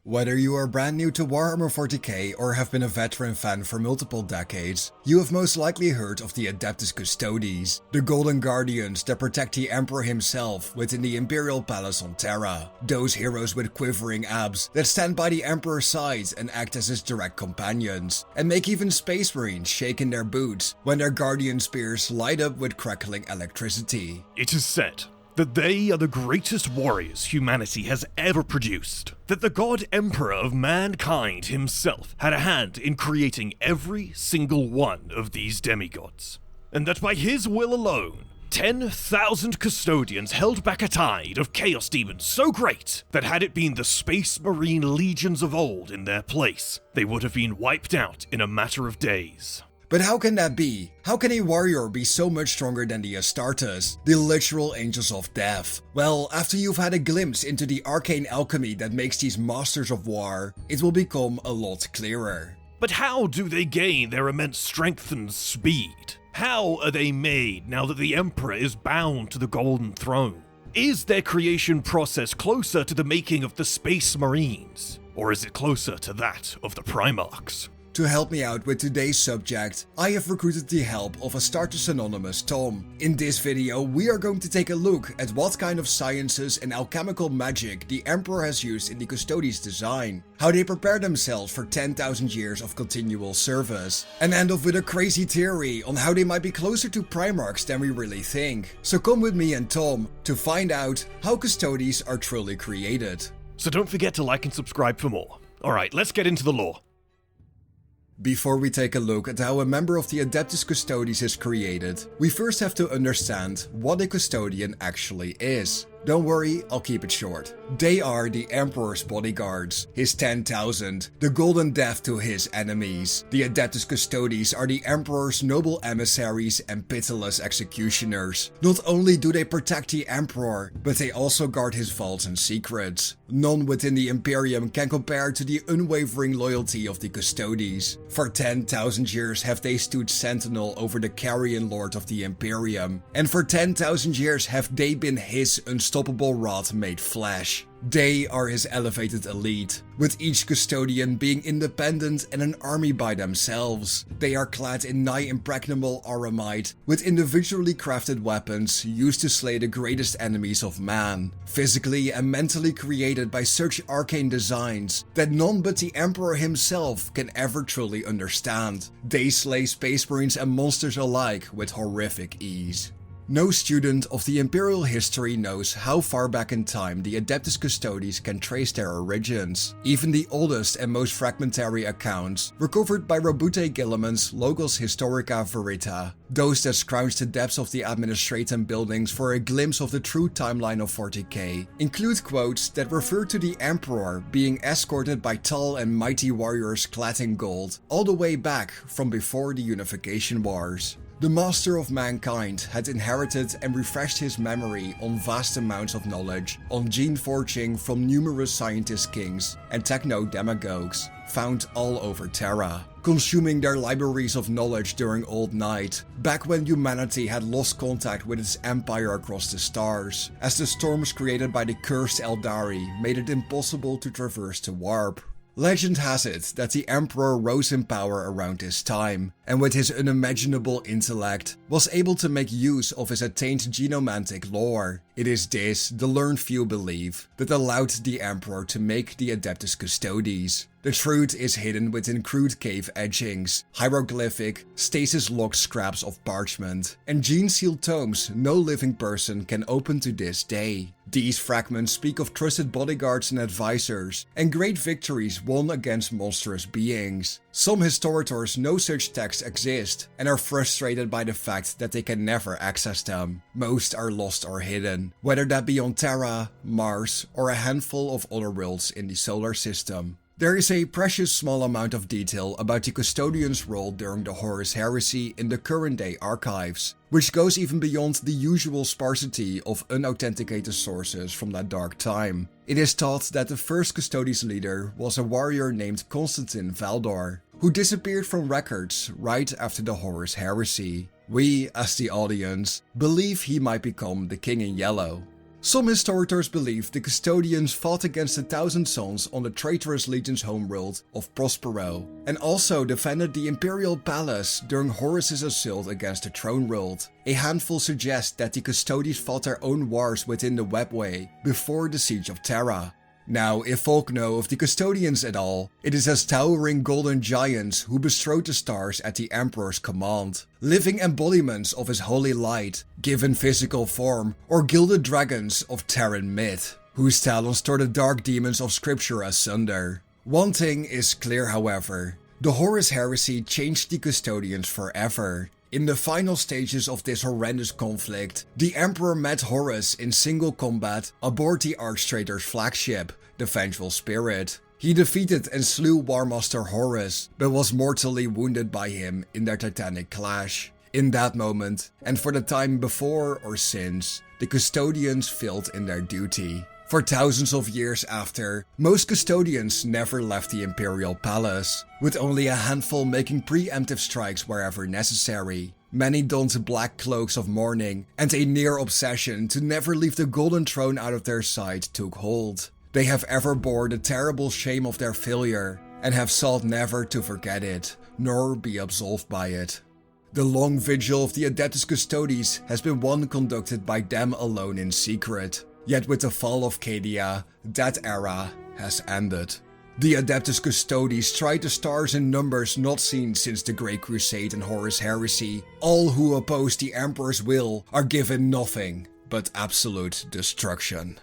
Whether you are brand new to Warhammer 40K or have been a veteran fan for multiple decades, you have most likely heard of the Adeptus Custodes, the Golden Guardians that protect the Emperor himself within the Imperial Palace on Terra. Those heroes with quivering abs that stand by the Emperor's side and act as his direct companions, and make even Space Marines shake in their boots when their Guardian spears light up with crackling electricity. It is said that they are the greatest warriors humanity has ever produced, that the God Emperor of mankind himself had a hand in creating every single one of these demigods, and that by his will alone, 10,000 custodians held back a tide of chaos demons so great that had it been the Space Marine legions of old in their place, they would have been wiped out in a matter of days. But how can that be? How can a warrior be so much stronger than the Astartes, the literal angels of death? Well, after you've had a glimpse into the arcane alchemy that makes these masters of war, it will become a lot clearer. But how do they gain their immense strength and speed? How are they made now that the Emperor is bound to the Golden Throne? Is their creation process closer to the making of the Space Marines? Or is it closer to that of the Primarchs? To help me out with today's subject, I have recruited the help of Astartes Anonymous Tom. In this video, we are going to take a look at what kind of sciences and alchemical magic the Emperor has used in the Custodes design, how they prepare themselves for 10,000 years of continual service, and end off with a crazy theory on how they might be closer to Primarchs than we really think. So come with me and Tom to find out how Custodes are truly created. So don't forget to like and subscribe for more. Alright, let's get into the lore. Before we take a look at how a member of the Adeptus Custodes is created, we first have to understand what a custodian actually is. Don't worry, I'll keep it short. They are the Emperor's bodyguards, his 10,000, the golden death to his enemies. The Adeptus Custodes are the Emperor's noble emissaries and pitiless executioners. Not only do they protect the Emperor, but they also guard his vaults and secrets. None within the Imperium can compare to the unwavering loyalty of the Custodes. For 10,000 years have they stood sentinel over the Carrion Lord of the Imperium, and for 10,000 years have they been his unstoppable rod made flesh. They are his elevated elite, with each custodian being independent and an army by themselves. They are clad in nigh impregnable aramite, with individually crafted weapons used to slay the greatest enemies of man, physically and mentally created by such arcane designs that none but the Emperor himself can ever truly understand. They slay Space Marines and monsters alike with horrific ease. No student of the Imperial history knows how far back in time the Adeptus Custodes can trace their origins. Even the oldest and most fragmentary accounts, recovered by Robute Gilliman's Logos Historica Verita, those that scrounge the depths of the administratum buildings for a glimpse of the true timeline of 40k, include quotes that refer to the Emperor being escorted by tall and mighty warriors clad in gold, all the way back from before the Unification Wars. The Master of Mankind had inherited and refreshed his memory on vast amounts of knowledge on gene forging from numerous scientist kings and techno-demagogues found all over Terra, consuming their libraries of knowledge during Old Night, back when humanity had lost contact with its empire across the stars, as the storms created by the cursed Eldari made it impossible to traverse the warp. Legend has it that the Emperor rose in power around this time, and with his unimaginable intellect, was able to make use of his attained genomantic lore. It is this, the learned few believe, that allowed the Emperor to make the Adeptus Custodes. The truth is hidden within crude cave etchings, hieroglyphic, stasis-locked scraps of parchment, and gene-sealed tomes no living person can open to this day. These fragments speak of trusted bodyguards and advisors, and great victories won against monstrous beings. Some historians know such texts exist, and are frustrated by the fact that they can never access them. Most are lost or hidden, whether that be on Terra, Mars, or a handful of other worlds in the solar system. There is a precious small amount of detail about the Custodian's role during the Horus Heresy in the current day archives, which goes even beyond the usual sparsity of unauthenticated sources from that dark time. It is thought that the first Custodes leader was a warrior named Constantine Valdor, who disappeared from records right after the Horus Heresy. We, as the audience, believe he might become the King in Yellow. Some historians believe the Custodians fought against the Thousand Sons on the traitorous Legion's homeworld of Prospero, and also defended the Imperial Palace during Horus's assault against the Throne World. A handful suggest that the Custodes fought their own wars within the Webway before the Siege of Terra. Now, if folk know of the Custodians at all, it is as towering golden giants who bestrode the stars at the Emperor's command, living embodiments of his holy light, given physical form, or gilded dragons of Terran myth, whose talons tore the dark demons of scripture asunder. One thing is clear, however: the Horus heresy changed the Custodians forever. In the final stages of this horrendous conflict, the Emperor met Horus in single combat aboard the Archtraitor's flagship, the Vengeful Spirit. He defeated and slew Warmaster Horus, but was mortally wounded by him in their titanic clash. In that moment, and for the time before or since, the Custodians failed in their duty. For thousands of years after, most Custodians never left the Imperial Palace, with only a handful making preemptive strikes wherever necessary. Many donned black cloaks of mourning, and a near obsession to never leave the Golden Throne out of their sight took hold. They have ever bore the terrible shame of their failure, and have sought never to forget it, nor be absolved by it. The long vigil of the Adeptus Custodes has been one conducted by them alone in secret. Yet with the fall of Cadia, that era has ended. The Adeptus Custodes tried the stars in numbers not seen since the Great Crusade and Horus Heresy. All who oppose the Emperor's will are given nothing but absolute destruction.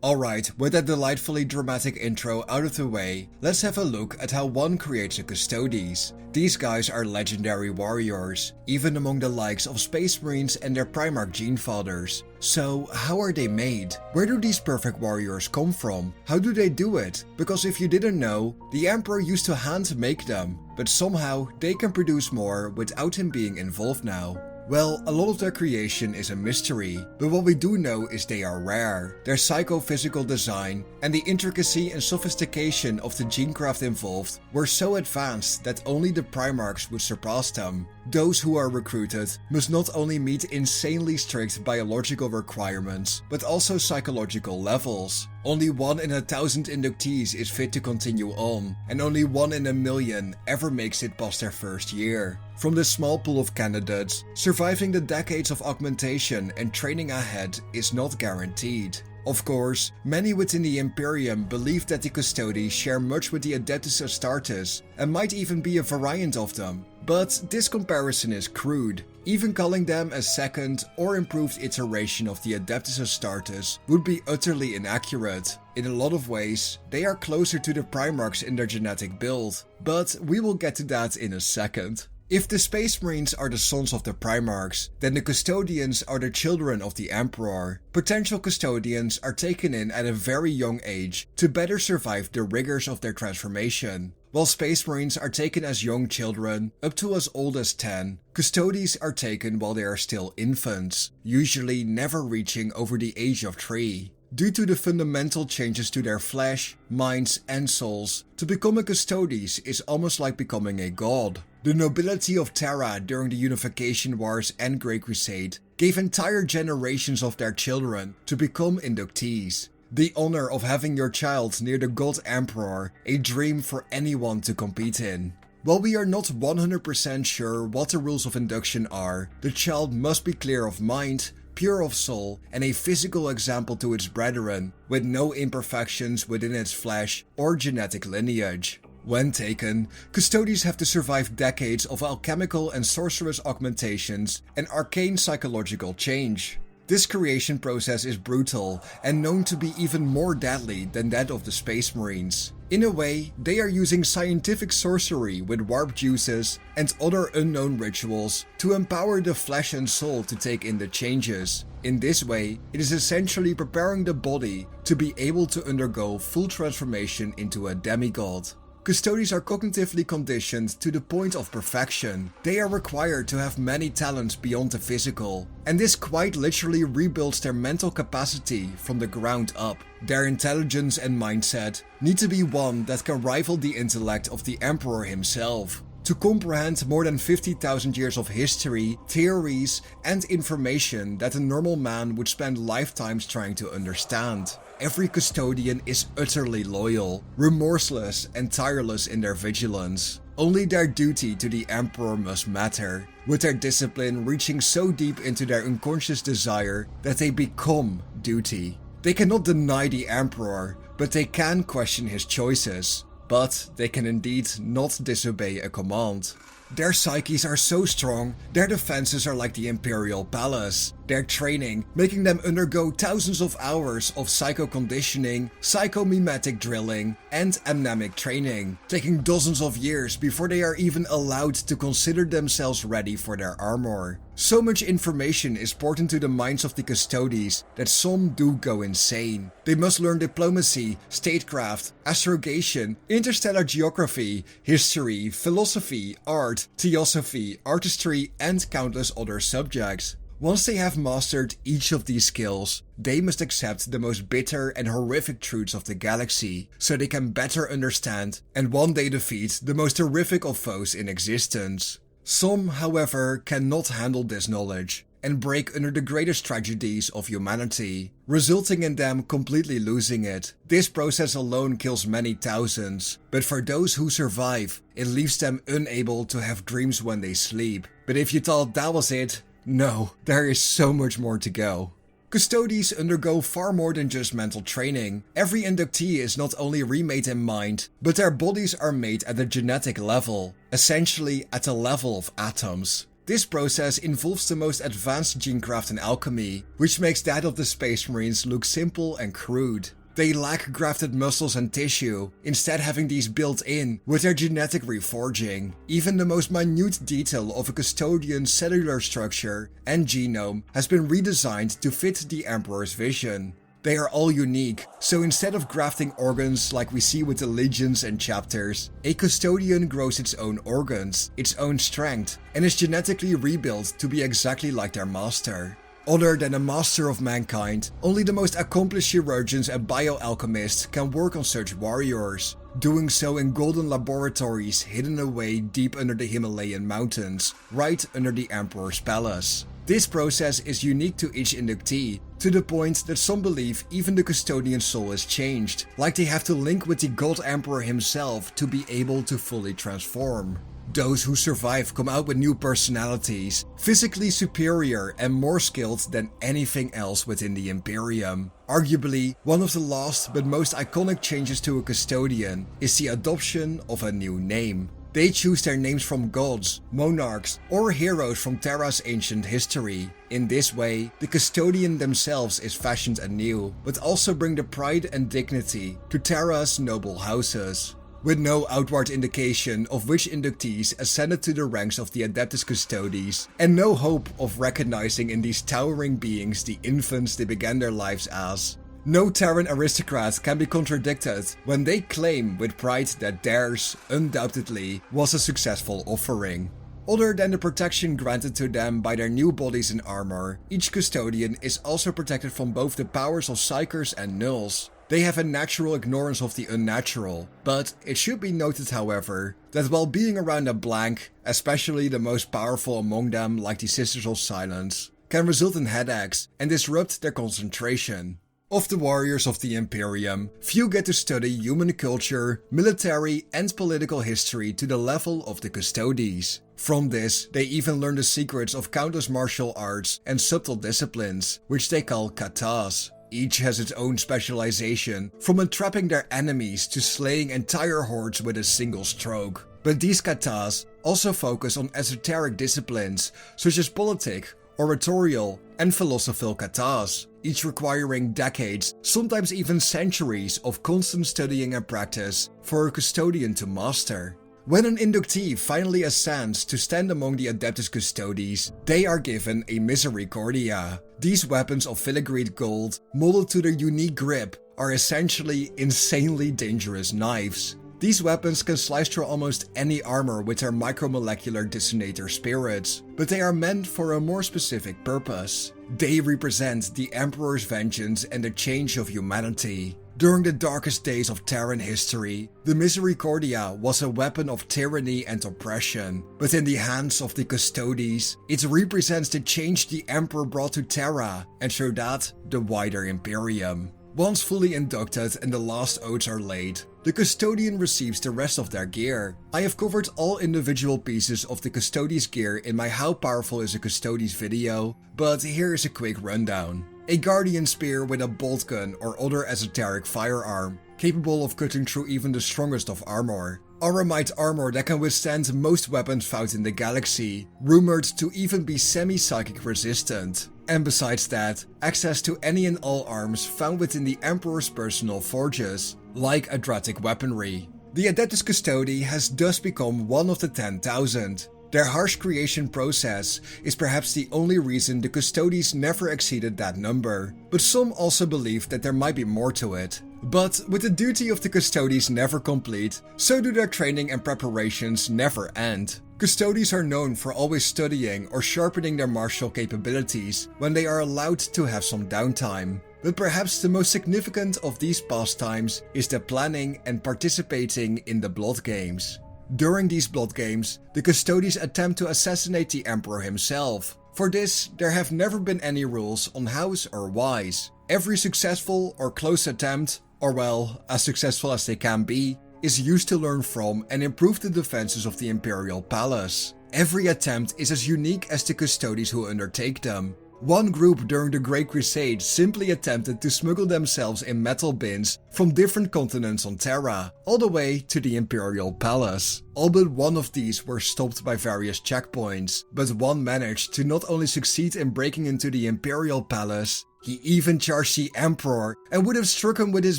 Alright, with that delightfully dramatic intro out of the way, let's have a look at how one creates a Custodes. These guys are legendary warriors, even among the likes of Space Marines and their Primarch genefathers. So, how are they made? Where do these perfect warriors come from? How do they do it? Because if you didn't know, the Emperor used to hand make them, but somehow they can produce more without him being involved now. Well, a lot of their creation is a mystery, but what we do know is they are rare. Their psychophysical design and the intricacy and sophistication of the genecraft involved were so advanced that only the Primarchs would surpass them. Those who are recruited must not only meet insanely strict biological requirements, but also psychological levels. Only 1 in 1,000 inductees is fit to continue on, and only 1 in 1,000,000 ever makes it past their first year. From this small pool of candidates, surviving the decades of augmentation and training ahead is not guaranteed. Of course, many within the Imperium believe that the Custodes share much with the Adeptus Astartes and might even be a variant of them, but this comparison is crude. Even calling them a second or improved iteration of the Adeptus Astartes would be utterly inaccurate. In a lot of ways, they are closer to the Primarchs in their genetic build, but we will get to that in a second. If the Space Marines are the sons of the Primarchs, then the Custodians are the children of the Emperor. Potential Custodians are taken in at a very young age to better survive the rigors of their transformation. While Space Marines are taken as young children, up to as old as 10, Custodes are taken while they are still infants, usually never reaching over the age of 3. Due to the fundamental changes to their flesh, minds and souls, to become a Custodes is almost like becoming a god. The nobility of Terra during the Unification Wars and Great Crusade gave entire generations of their children to become inductees. The honor of having your child near the God Emperor, a dream for anyone to compete in. While we are not 100% sure what the rules of induction are, the child must be clear of mind, pure of soul, and a physical example to its brethren, with no imperfections within its flesh or genetic lineage. When taken, Custodes have to survive decades of alchemical and sorcerous augmentations and arcane psychological change. This creation process is brutal and known to be even more deadly than that of the Space Marines. In a way, they are using scientific sorcery with warp juices and other unknown rituals to empower the flesh and soul to take in the changes. In this way, it is essentially preparing the body to be able to undergo full transformation into a demigod. Custodes are cognitively conditioned to the point of perfection. They are required to have many talents beyond the physical, and this quite literally rebuilds their mental capacity from the ground up. Their intelligence and mindset need to be one that can rival the intellect of the Emperor himself. to comprehend more than 50,000 years of history, theories, and information that a normal man would spend lifetimes trying to understand. Every custodian is utterly loyal, remorseless, and tireless in their vigilance. Only their duty to the Emperor must matter, with their discipline reaching so deep into their unconscious desire that they become duty. They cannot deny the Emperor, but they can question his choices. But they can indeed not disobey a command. Their psyches are so strong, their defenses are like the Imperial Palace. Their training, making them undergo thousands of hours of psycho-conditioning, psychomimetic drilling, and amnemic training, taking dozens of years before they are even allowed to consider themselves ready for their armor. So much information is poured into the minds of the Custodes that some do go insane. They must learn diplomacy, statecraft, astrogation, interstellar geography, history, philosophy, art, theosophy, artistry, and countless other subjects. Once they have mastered each of these skills, they must accept the most bitter and horrific truths of the galaxy, so they can better understand and one day defeat the most horrific of foes in existence. Some, however, cannot handle this knowledge and break under the greatest tragedies of humanity, resulting in them completely losing it. This process alone kills many thousands, but for those who survive, it leaves them unable to have dreams when they sleep. But if you thought that was it, no, there is so much more to go. Custodes undergo far more than just mental training. Every inductee is not only remade in mind, but their bodies are made at a genetic level, essentially at the level of atoms. This process involves the most advanced genecraft and alchemy, which makes that of the Space Marines look simple and crude. They lack grafted muscles and tissue, instead having these built in with their genetic reforging. Even the most minute detail of a custodian's cellular structure and genome has been redesigned to fit the Emperor's vision. They are all unique, so instead of grafting organs like we see with the legions and chapters, a custodian grows its own organs, its own strength, and is genetically rebuilt to be exactly like their master. Other than a master of mankind, only the most accomplished chirurgeons and bioalchemists can work on such warriors, doing so in golden laboratories hidden away deep under the Himalayan mountains, right under the Emperor's palace. This process is unique to each inductee, to the point that some believe even the custodian's soul is changed, like they have to link with the God Emperor himself to be able to fully transform. Those who survive come out with new personalities, physically superior and more skilled than anything else within the Imperium. Arguably, one of the last but most iconic changes to a custodian is the adoption of a new name. They choose their names from gods, monarchs, or heroes from Terra's ancient history. In this way, the custodian themselves is fashioned anew, but also bring the pride and dignity to Terra's noble houses. With no outward indication of which inductees ascended to the ranks of the Adeptus Custodes, and no hope of recognizing in these towering beings the infants they began their lives as, no Terran aristocrat can be contradicted when they claim with pride that theirs, undoubtedly, was a successful offering. Other than the protection granted to them by their new bodies and armor, each custodian is also protected from both the powers of psychers and nulls. They have a natural ignorance of the unnatural, but it should be noted however, that while being around a blank, especially the most powerful among them like the Sisters of Silence, can result in headaches and disrupt their concentration. Of the warriors of the Imperium, few get to study human culture, military and political history to the level of the Custodes. From this, they even learn the secrets of countless martial arts and subtle disciplines, which they call katas. Each has its own specialization, from entrapping their enemies to slaying entire hordes with a single stroke. But these katas also focus on esoteric disciplines such as politic, oratorial, and philosophical katas, each requiring decades, sometimes even centuries of constant studying and practice for a custodian to master. When an inductee finally ascends to stand among the Adeptus Custodes, they are given a Misericordia. These weapons of filigreed gold, molded to their unique grip, are essentially insanely dangerous knives. These weapons can slice through almost any armor with their micromolecular dissonator spirits, but they are meant for a more specific purpose. They represent the Emperor's vengeance and the change of humanity. During the darkest days of Terran history, the Misericordia was a weapon of tyranny and oppression, but in the hands of the Custodes, it represents the change the Emperor brought to Terra, and through that, the wider Imperium. Once fully inducted and the last oaths are laid, the Custodian receives the rest of their gear. I have covered all individual pieces of the Custodes gear in my How Powerful is a Custodes video, but here is a quick rundown. A Guardian Spear with a bolt gun or other esoteric firearm, capable of cutting through even the strongest of armor. Aramite armor that can withstand most weapons found in the galaxy, rumored to even be semi-psychic resistant. And besides that, access to any and all arms found within the Emperor's personal forges, like Adratic weaponry. The Adeptus Custodi has thus become one of the 10,000. Their harsh creation process is perhaps the only reason the Custodes never exceeded that number, but some also believe that there might be more to it. But with the duty of the Custodes never complete, so do their training and preparations never end. Custodes are known for always studying or sharpening their martial capabilities when they are allowed to have some downtime. But perhaps the most significant of these pastimes is the planning and participating in the Blood Games. During these Blood Games, the Custodes attempt to assassinate the Emperor himself. For this, there have never been any rules on hows or whys. Every successful or close attempt, or well, as successful as they can be, is used to learn from and improve the defenses of the Imperial Palace. Every attempt is as unique as the Custodes who undertake them. One group during the Great Crusade simply attempted to smuggle themselves in metal bins from different continents on Terra, all the way to the Imperial Palace. All but one of these were stopped by various checkpoints, but one managed to not only succeed in breaking into the Imperial Palace, he even charged the Emperor and would have struck him with his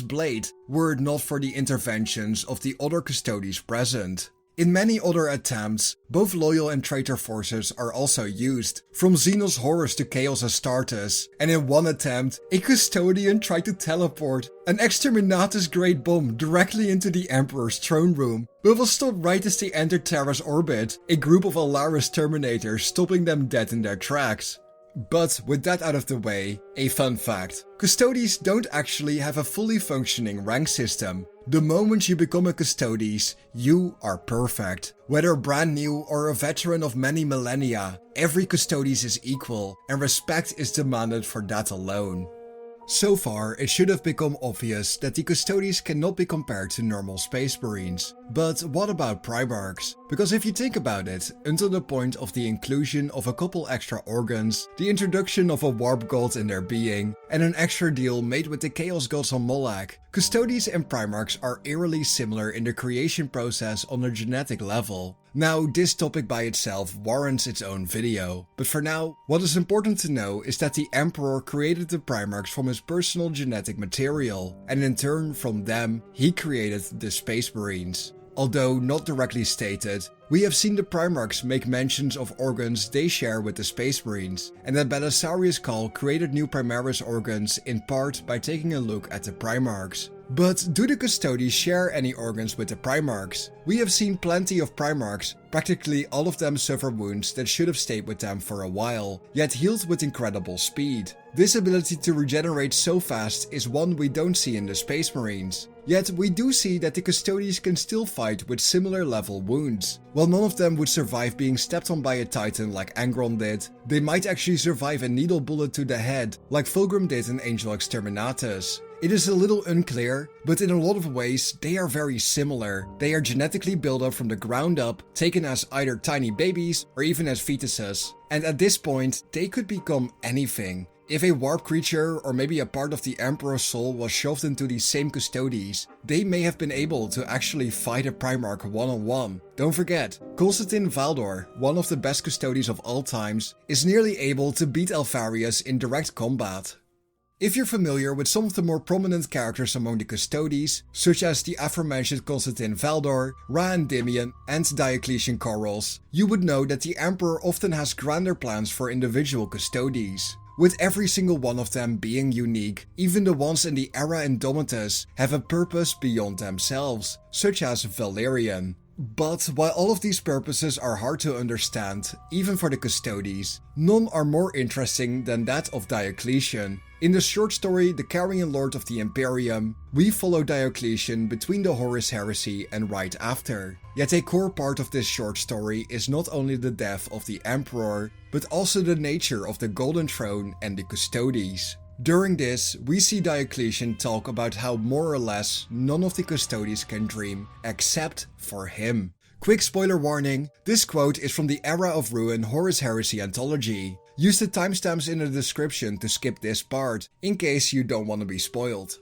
blade, were it not for the interventions of the other Custodes present. In many other attempts, both loyal and traitor forces are also used, from Xenos Horus to Chaos Astartes, and in one attempt, a Custodian tried to teleport an Exterminatus Great Bomb directly into the Emperor's throne room, but was stopped right as they entered Terra's orbit, a group of Alaris Terminators stopping them dead in their tracks. But with that out of the way, a fun fact. Custodes don't actually have a fully functioning rank system. The moment you become a Custodes, you are perfect. Whether brand new or a veteran of many millennia, every Custodes is equal, and respect is demanded for that alone. So far, it should have become obvious that the Custodes cannot be compared to normal Space Marines. But what about Primarchs? Because if you think about it, until the point of the inclusion of a couple extra organs, the introduction of a warp god in their being, and an extra deal made with the Chaos Gods on Moloch, Custodes and Primarchs are eerily similar in the creation process on a genetic level. Now, this topic by itself warrants its own video, but for now, what is important to know is that the Emperor created the Primarchs from his personal genetic material, and in turn from them, he created the Space Marines. Although not directly stated, we have seen the Primarchs make mentions of organs they share with the Space Marines, and that Belisarius Cawl created new Primaris organs in part by taking a look at the Primarchs. But do the Custodes share any organs with the Primarchs? We have seen plenty of Primarchs, practically all of them suffer wounds that should have stayed with them for a while, yet healed with incredible speed. This ability to regenerate so fast is one we don't see in the Space Marines. Yet we do see that the Custodes can still fight with similar level wounds. While none of them would survive being stepped on by a titan like Angron did, they might actually survive a needle bullet to the head like Fulgrim did in Angel Exterminatus. It is a little unclear, but in a lot of ways they are very similar. They are genetically built up from the ground up, taken as either tiny babies or even as fetuses. And at this point, they could become anything. If a warp creature or maybe a part of the Emperor's soul was shoved into these same Custodes, they may have been able to actually fight a Primarch one-on-one. Don't forget, Constantine Valdor, one of the best Custodes of all times, is nearly able to beat Alpharius in direct combat. If you're familiar with some of the more prominent characters among the Custodes, such as the aforementioned Constantine Valdor, Ra Endymion, and Diocletian Corals, you would know that the Emperor often has grander plans for individual Custodes. With every single one of them being unique, even the ones in the Era Indomitus have a purpose beyond themselves, such as Valerian. But while all of these purposes are hard to understand, even for the Custodes, none are more interesting than that of Diocletian. In the short story The Carrion Lord of the Imperium, we follow Diocletian between the Horus Heresy and right after. Yet a core part of this short story is not only the death of the Emperor, but also the nature of the Golden Throne and the Custodes. During this, we see Diocletian talk about how more or less none of the Custodes can dream except for him. Quick spoiler warning, this quote is from the Era of Ruin Horus Heresy anthology. Use the timestamps in the description to skip this part, in case you don't want to be spoiled.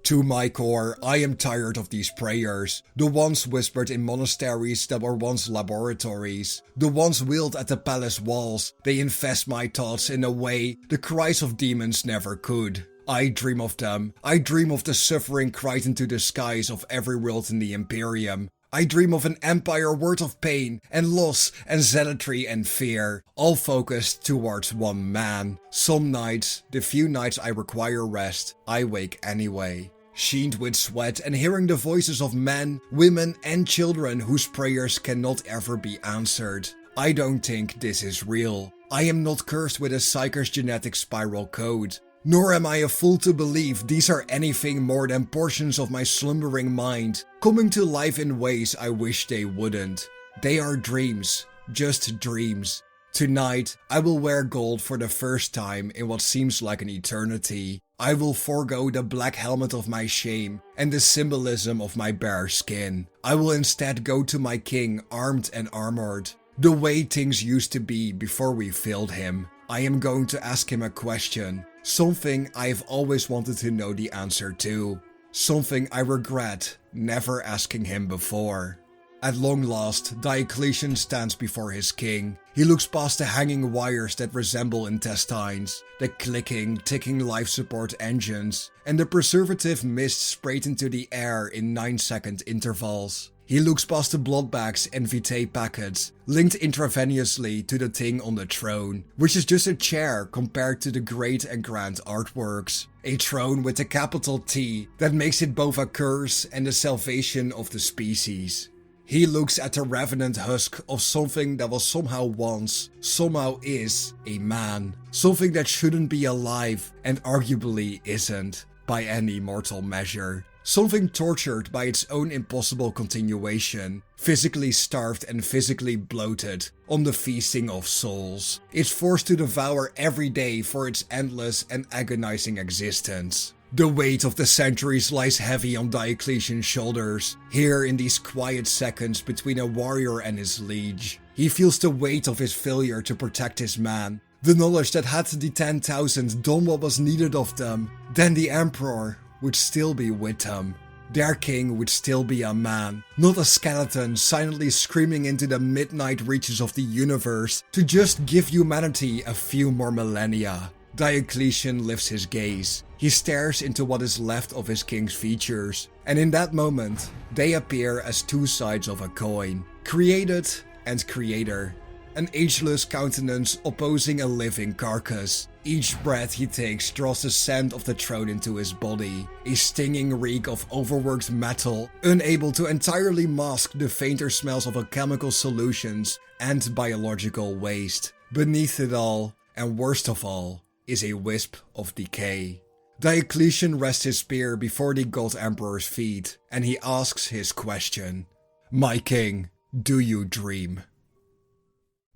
To my core, I am tired of these prayers, the ones whispered in monasteries that were once laboratories, the ones wheeled at the palace walls. They infest my thoughts in a way the cries of demons never could. I dream of them. I dream of the suffering cried into the skies of every world in the Imperium. I dream of an empire worth of pain and loss and zealotry and fear, all focused towards one man. Some nights, the few nights I require rest, I wake anyway. Sheened with sweat and hearing the voices of men, women and children whose prayers cannot ever be answered. I don't think this is real. I am not cursed with a Psyker's genetic spiral code. Nor am I a fool to believe these are anything more than portions of my slumbering mind, coming to life in ways I wish they wouldn't. They are dreams, just dreams. Tonight, I will wear gold for the first time in what seems like an eternity. I will forego the black helmet of my shame and the symbolism of my bare skin. I will instead go to my king armed and armored, the way things used to be before we failed him. I am going to ask him a question. Something I've always wanted to know the answer to. Something I regret never asking him before. At long last, Diocletian stands before his king. He looks past the hanging wires that resemble intestines, the clicking, ticking life support engines, and the preservative mist sprayed into the air in 9-second intervals. He looks past the blood bags and vitae packets, linked intravenously to the thing on the throne, which is just a chair compared to the great and grand artworks. A throne with a capital T that makes it both a curse and the salvation of the species. He looks at the revenant husk of something that was somehow once, somehow is, a man. Something that shouldn't be alive and arguably isn't, by any mortal measure. Something tortured by its own impossible continuation, physically starved and physically bloated on the feasting of souls. It's forced to devour every day for its endless and agonizing existence. The weight of the centuries lies heavy on Diocletian's shoulders, here in these quiet seconds between a warrior and his liege. He feels the weight of his failure to protect his man, the knowledge that had the 10,000 done what was needed of them, then the Emperor would still be with them. Their king would still be a man, not a skeleton silently screaming into the midnight reaches of the universe to just give humanity a few more millennia. Diocletian lifts his gaze. He stares into what is left of his king's features, and in that moment, they appear as two sides of a coin. Created and creator. An ageless countenance opposing a living carcass. Each breath he takes draws the scent of the throne into his body, a stinging reek of overworked metal, unable to entirely mask the fainter smells of alchemical solutions and biological waste. Beneath it all, and worst of all, is a wisp of decay. Diocletian rests his spear before the God Emperor's feet, and he asks his question. My king, do you dream?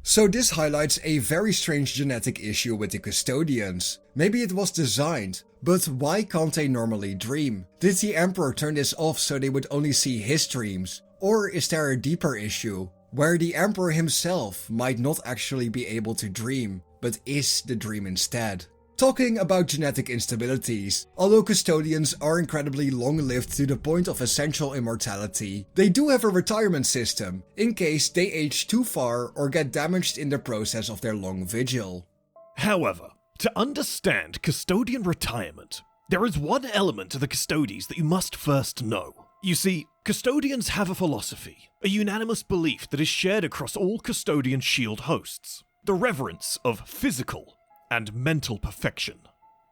So this highlights a very strange genetic issue with the Custodians. Maybe it was designed, but why can't they normally dream? Did the Emperor turn this off so they would only see his dreams? Or is there a deeper issue, where the Emperor himself might not actually be able to dream, but is the dream instead? Talking about genetic instabilities, although Custodians are incredibly long-lived to the point of essential immortality, they do have a retirement system, in case they age too far or get damaged in the process of their long vigil. However, to understand Custodian retirement, there is one element to the Custodes that you must first know. You see, Custodians have a philosophy, a unanimous belief that is shared across all Custodian shield hosts, the reverence of physical and mental perfection.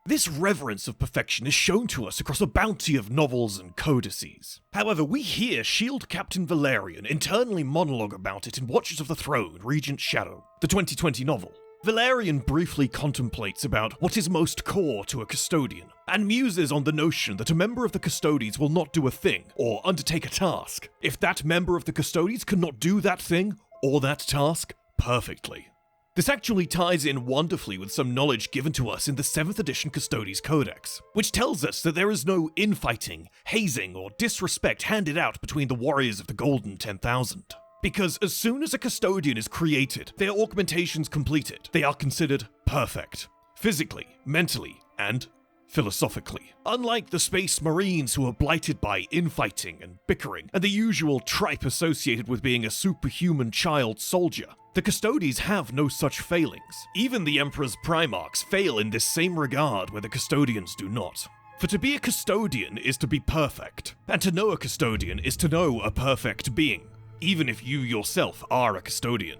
This reverence of perfection is shown to us across a bounty of novels and codices. However, we hear Shield Captain Valerian internally monologue about it in Watchers of the Throne, Regent's Shadow, the 2020 novel. Valerian briefly contemplates about what is most core to a custodian, and muses on the notion that a member of the Custodes will not do a thing, or undertake a task, if that member of the Custodes cannot do that thing, or that task, perfectly. This actually ties in wonderfully with some knowledge given to us in the 7th edition Custodes Codex, which tells us that there is no infighting, hazing, or disrespect handed out between the warriors of the Golden 10,000. Because as soon as a custodian is created, their augmentations completed, they are considered perfect, physically, mentally, and philosophically. Unlike the Space Marines who are blighted by infighting and bickering, and the usual tripe associated with being a superhuman child soldier, the Custodes have no such failings. Even the Emperor's Primarchs fail in this same regard where the Custodians do not. For to be a custodian is to be perfect, and to know a custodian is to know a perfect being, even if you yourself are a custodian.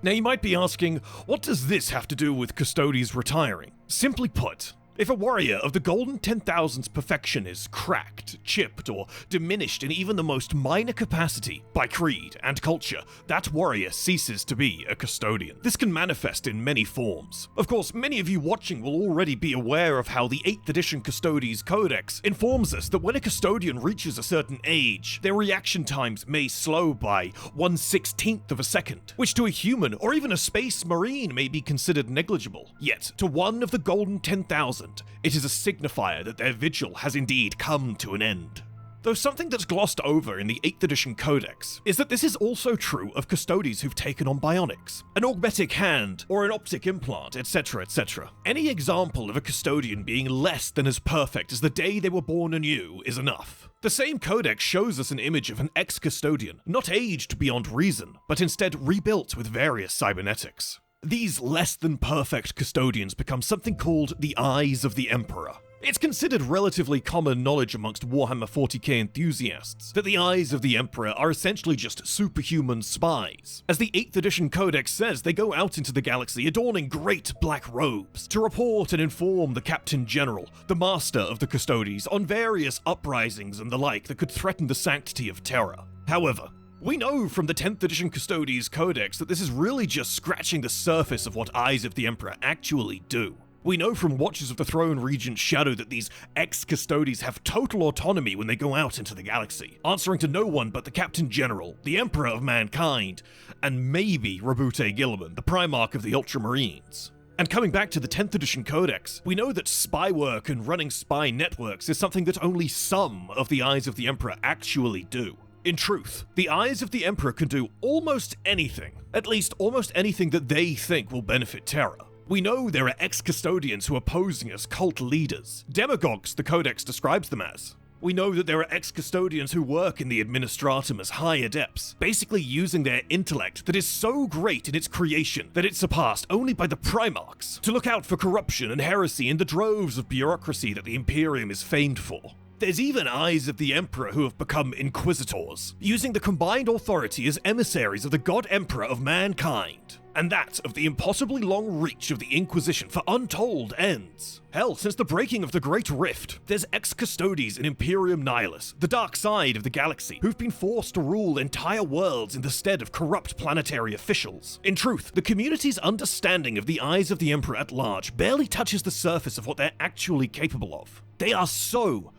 Now you might be asking, what does this have to do with Custodes retiring? Simply put, if a warrior of the Golden 10,000's perfection is cracked, chipped, or diminished in even the most minor capacity by creed and culture, that warrior ceases to be a custodian. This can manifest in many forms. Of course, many of you watching will already be aware of how the 8th edition Custodes Codex informs us that when a custodian reaches a certain age, their reaction times may slow by 1/16 of a second, which to a human or even a space marine may be considered negligible. Yet, to one of the Golden 10,000, it is a signifier that their vigil has indeed come to an end. Though something that's glossed over in the 8th edition Codex is that this is also true of Custodes who've taken on bionics, an augmetic hand, or an optic implant, etc, etc. Any example of a custodian being less than as perfect as the day they were born anew is enough. The same codex shows us an image of an ex-custodian, not aged beyond reason, but instead rebuilt with various cybernetics. These less than perfect custodians become something called the Eyes of the Emperor. It's considered relatively common knowledge amongst Warhammer 40K enthusiasts that the Eyes of the Emperor are essentially just superhuman spies. As the 8th edition codex says, they go out into the galaxy adorning great black robes to report and inform the Captain General, the Master of the Custodes, on various uprisings and the like that could threaten the sanctity of Terra. However, we know from the 10th edition Custodes Codex that this is really just scratching the surface of what Eyes of the Emperor actually do. We know from Watchers of the Throne Regent's Shadow that these ex-Custodes have total autonomy when they go out into the galaxy, answering to no one but the Captain General, the Emperor of Mankind, and maybe Rabute Gilliman, the Primarch of the Ultramarines. And coming back to the 10th edition Codex, we know that spy work and running spy networks is something that only some of the Eyes of the Emperor actually do. In truth, the Eyes of the Emperor can do almost anything, at least almost anything that they think will benefit Terra. We know there are ex-custodians who are posing as cult leaders, demagogues the Codex describes them as. We know that there are ex-custodians who work in the Administratum as high adepts, basically using their intellect that is so great in its creation that it's surpassed only by the Primarchs, to look out for corruption and heresy in the droves of bureaucracy that the Imperium is famed for. There's even Eyes of the Emperor who have become Inquisitors, using the combined authority as emissaries of the God Emperor of Mankind, and that of the impossibly long reach of the Inquisition for untold ends. Hell, since the breaking of the Great Rift, there's ex-Custodes in Imperium Nihilus, the dark side of the galaxy, who've been forced to rule entire worlds in the stead of corrupt planetary officials. In truth, the community's understanding of the Eyes of the Emperor at large barely touches the surface of what they're actually capable of. They are so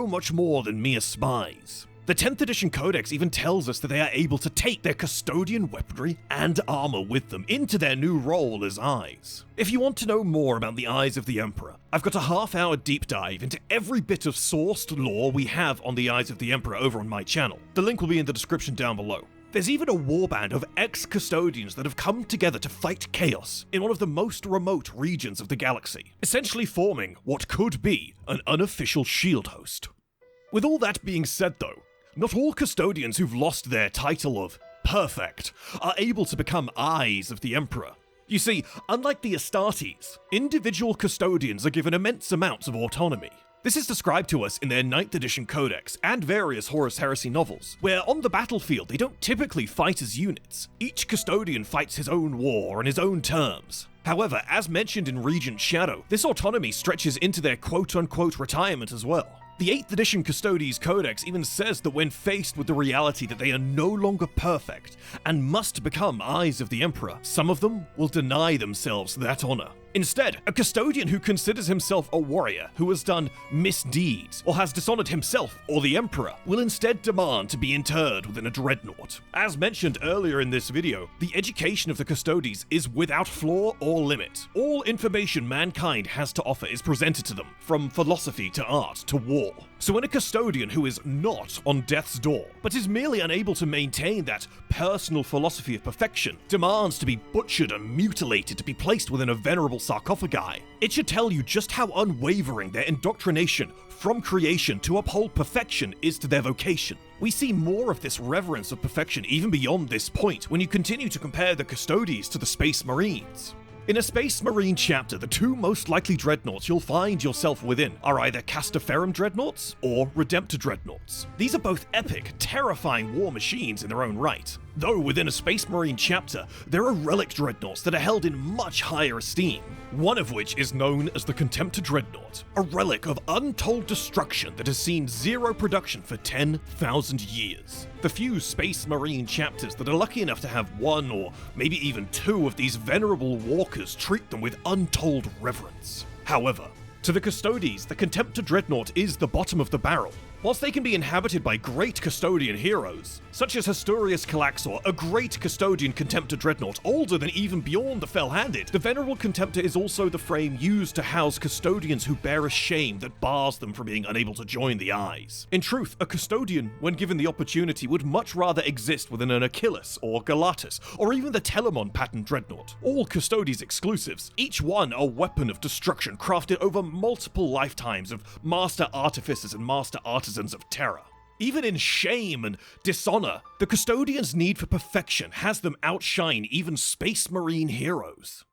much more than mere spies. The 10th edition Codex even tells us that they are able to take their custodian weaponry and armor with them into their new role as Eyes. If you want to know more about the Eyes of the Emperor, I've got a half-hour deep dive into every bit of sourced lore we have on the Eyes of the Emperor over on my channel. The link will be in the description down below. There's even a warband of ex-custodians that have come together to fight chaos in one of the most remote regions of the galaxy, essentially forming what could be an unofficial shield host. With all that being said though, not all custodians who've lost their title of perfect are able to become Eyes of the Emperor. You see, unlike the Astartes, individual custodians are given immense amounts of autonomy. This is described to us in their 9th edition codex and various Horus Heresy novels, where on the battlefield they don't typically fight as units. Each custodian fights his own war on his own terms. However, as mentioned in Regent Shadow, this autonomy stretches into their quote-unquote retirement as well. The 8th edition Custodes Codex even says that when faced with the reality that they are no longer perfect and must become eyes of the Emperor, some of them will deny themselves that honor. Instead, a custodian who considers himself a warrior who has done misdeeds or has dishonored himself or the Emperor will instead demand to be interred within a dreadnought. As mentioned earlier in this video, the education of the Custodes is without flaw or limit. All information mankind has to offer is presented to them, from philosophy to art to war. So when a custodian who is not on death's door, but is merely unable to maintain that personal philosophy of perfection, demands to be butchered and mutilated to be placed within a venerable sarcophagi, it should tell you just how unwavering their indoctrination from creation to uphold perfection is to their vocation. We see more of this reverence of perfection even beyond this point when you continue to compare the Custodes to the Space Marines. In a Space Marine chapter, the two most likely dreadnoughts you'll find yourself within are either Castaferum dreadnoughts or Redemptor dreadnoughts. These are both epic, terrifying war machines in their own right. Though within a Space Marine chapter, there are relic dreadnoughts that are held in much higher esteem, one of which is known as the Contemptor dreadnought, a relic of untold destruction that has seen zero production for 10,000 years. The few Space Marine chapters that are lucky enough to have one or maybe even two of these venerable walkers treat them with untold reverence. However, to the Custodes, the Contemptor dreadnought is the bottom of the barrel. Whilst they can be inhabited by great custodian heroes, such as Historius Calaxor, a great custodian Contemptor dreadnought older than even Bjorn the Fell-Handed, the Venerable Contemptor is also the frame used to house custodians who bear a shame that bars them from being unable to join the Eyes. In truth, a custodian, when given the opportunity, would much rather exist within an Achilles or Galatus, or even the Telemon pattern dreadnought. All Custodes exclusives, each one a weapon of destruction crafted over multiple lifetimes of master artificers and master artisans of terror. Even in shame and dishonor, the Custodians' need for perfection has them outshine even Space Marine heroes.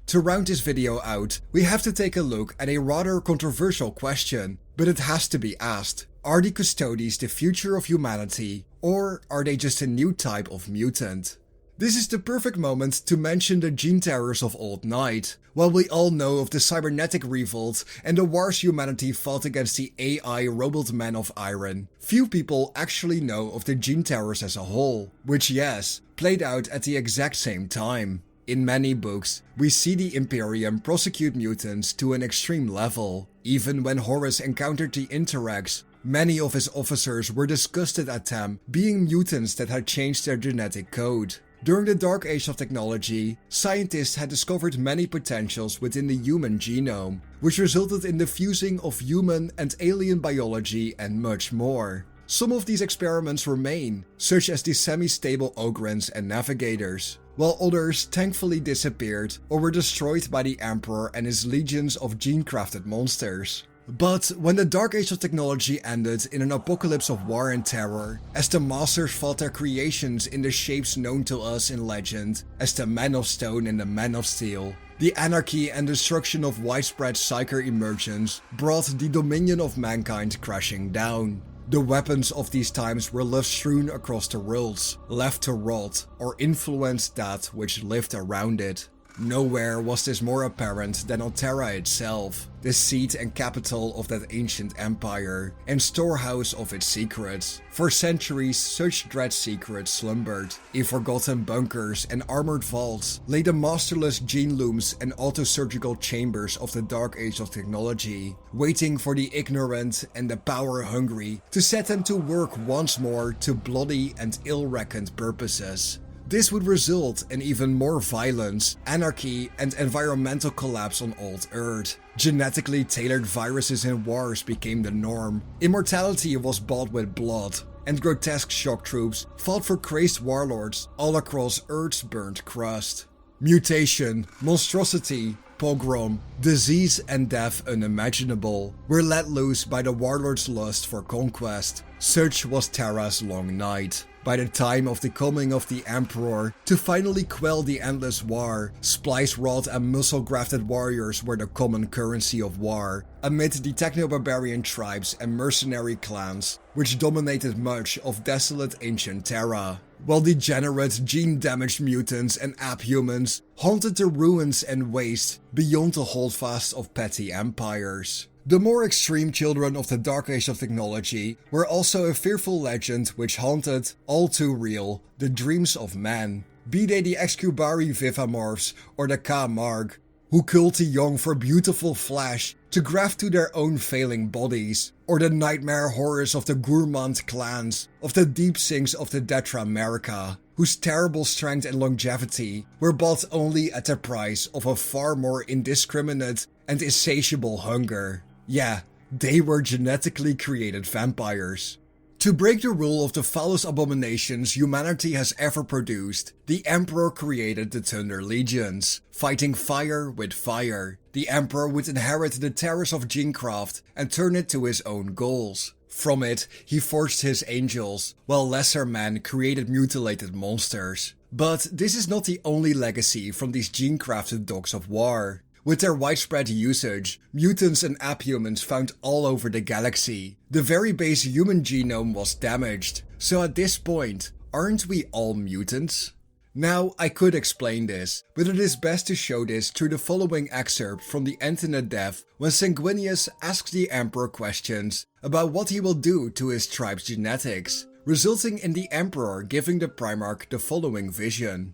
To round this video out, we have to take a look at a rather controversial question, but it has to be asked. Are the Custodes the future of humanity, or are they just a new type of mutant? This is the perfect moment to mention the gene terrors of Old Night. While we all know of the cybernetic revolt and the wars humanity fought against the AI robot men of iron, few people actually know of the gene terrors as a whole, which yes, played out at the exact same time. In many books, we see the Imperium prosecute mutants to an extreme level. Even when Horus encountered the Interrex, many of his officers were disgusted at them being mutants that had changed their genetic code. During the Dark Age of technology, scientists had discovered many potentials within the human genome, which resulted in the fusing of human and alien biology and much more. Some of these experiments remain, such as the semi-stable Ogrins and Navigators, while others thankfully disappeared or were destroyed by the Emperor and his legions of gene-crafted monsters. But when the Dark Age of technology ended in an apocalypse of war and terror, as the Masters fought their creations in the shapes known to us in legend as the Men of Stone and the Men of Steel, the anarchy and destruction of widespread psyker emergence brought the dominion of mankind crashing down. The weapons of these times were left strewn across the worlds, left to rot or influence that which lived around it. Nowhere was this more apparent than on Terra itself, the seat and capital of that ancient empire, and storehouse of its secrets. For centuries, such dread secrets slumbered. In forgotten bunkers and armored vaults lay the masterless gene looms and autosurgical chambers of the Dark Age of technology, waiting for the ignorant and the power-hungry to set them to work once more to bloody and ill-reckoned purposes. This would result in even more violence, anarchy, and environmental collapse on old Earth. Genetically tailored viruses and wars became the norm. Immortality was bought with blood, and grotesque shock troops fought for crazed warlords all across Earth's burnt crust. Mutation, monstrosity, pogrom, disease and death unimaginable were let loose by the warlord's lust for conquest. Such was Terra's long night. by the time of the coming of the Emperor to finally quell the endless war. Splice-wrought and muscle-grafted warriors were the common currency of war, amid the techno-barbarian tribes and mercenary clans, which dominated much of desolate ancient Terra, while degenerate, gene-damaged mutants and abhumans haunted the ruins and waste beyond the holdfast of petty empires. The more extreme children of the Dark Age of technology were also a fearful legend which haunted, all too real, the dreams of men, be they the Excubari Vivamorphs or the Marc, who cult the young for beautiful flesh to graft to their own failing bodies, or the nightmare horrors of the gourmand clans of the deep sinks of the Detramerica, whose terrible strength and longevity were bought only at the price of a far more indiscriminate and insatiable hunger. Yeah, they were genetically created vampires. To break the rule of the foulest abominations humanity has ever produced, the Emperor created the Thunder Legions, fighting fire with fire. The Emperor would inherit the terrors of Genecraft and turn it to his own goals. From it, he forged his angels, while lesser men created mutilated monsters. But this is not the only legacy from these gene-crafted dogs of war. With their widespread usage, mutants and abhumans found all over the galaxy, the very base human genome was damaged. So at this point, aren't we all mutants? Now, I could explain this, but it is best to show this through the following excerpt from the End in a Death when Sanguinius asks the Emperor questions about what he will do to his tribe's genetics, resulting in the Emperor giving the Primarch the following vision.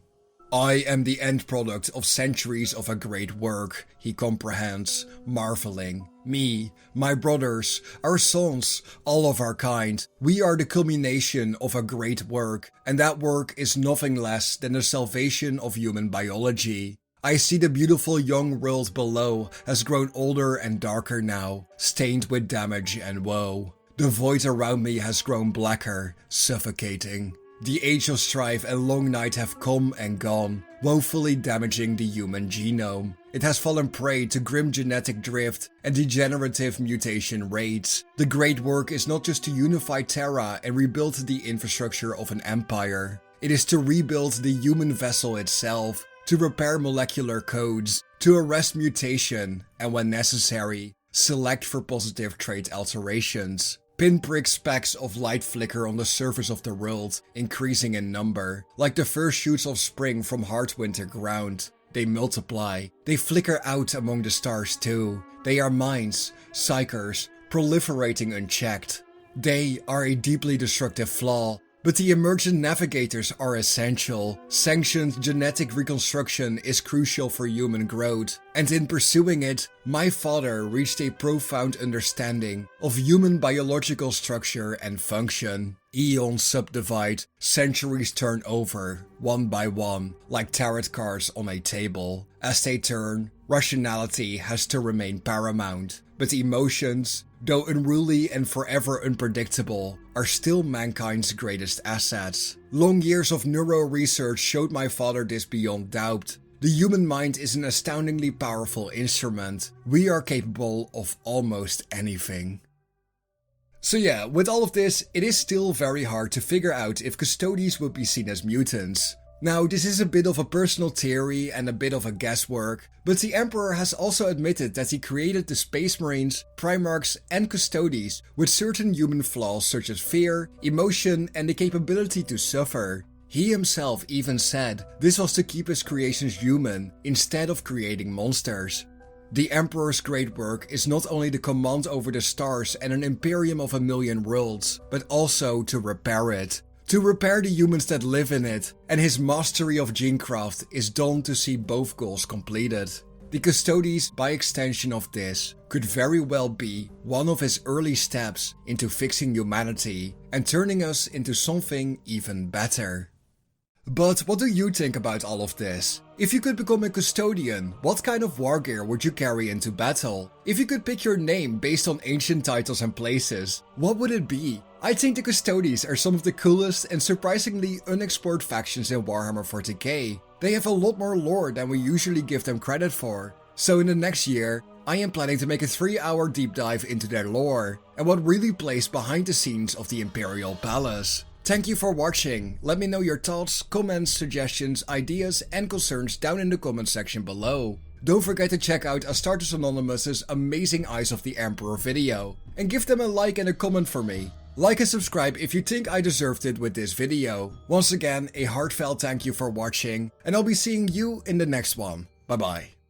I am the end product of centuries of a great work, he comprehends, marveling. Me, my brothers, our sons, all of our kind, we are the culmination of a great work, and that work is nothing less than the salvation of human biology. I see the beautiful young world below has grown older and darker now, stained with damage and woe. The void around me has grown blacker, suffocating. The age of strife and long night have come and gone, woefully damaging the human genome. It has fallen prey to grim genetic drift and degenerative mutation rates. The great work is not just to unify Terra and rebuild the infrastructure of an empire. It is to rebuild the human vessel itself, to repair molecular codes, to arrest mutation, and when necessary, select for positive trait alterations. Pinprick specks of light flicker on the surface of the world, increasing in number. Like the first shoots of spring from hard winter ground. They multiply. They flicker out among the stars too. They are minds, psychers, proliferating unchecked. They are a deeply destructive flaw. But the emergent navigators are essential. Sanctioned genetic reconstruction is crucial for human growth, and in pursuing it, my father reached a profound understanding of human biological structure and function. Eons subdivide, centuries turn over, one by one, like tarot cards on a table. As they turn, rationality has to remain paramount, but emotions, though unruly and forever unpredictable, are still mankind's greatest assets. Long years of neuro-research showed my father this beyond doubt. The human mind is an astoundingly powerful instrument. We are capable of almost anything. So yeah, with all of this, it is still very hard to figure out if Custodes would be seen as mutants. Now, this is a bit of a personal theory and a bit of a guesswork, but the Emperor has also admitted that he created the Space Marines, Primarchs and Custodes with certain human flaws such as fear, emotion and the capability to suffer. He himself even said this was to keep his creations human instead of creating monsters. The Emperor's great work is not only the command over the stars and an imperium of 1,000,000 worlds, but also to repair it. To repair the humans that live in it, and his mastery of genecraft is done to see both goals completed. The Custodes, by extension of this, could very well be one of his early steps into fixing humanity and turning us into something even better. But what do you think about all of this? If you could become a custodian, what kind of war gear would you carry into battle? If you could pick your name based on ancient titles and places, what would it be? I think the Custodes are some of the coolest and surprisingly unexplored factions in Warhammer 40K. They have a lot more lore than we usually give them credit for. So in the next year, I am planning to make a 3-hour deep dive into their lore and what really plays behind the scenes of the Imperial Palace. Thank you for watching. Let me know your thoughts, comments, suggestions, ideas and concerns down in the comment section below. Don't forget to check out Astartes Anonymous's amazing Eyes of the Emperor video, and give them a like and a comment for me. Like and subscribe if you think I deserved it with this video. Once again, a heartfelt thank you for watching, and I'll be seeing you in the next one. Bye bye.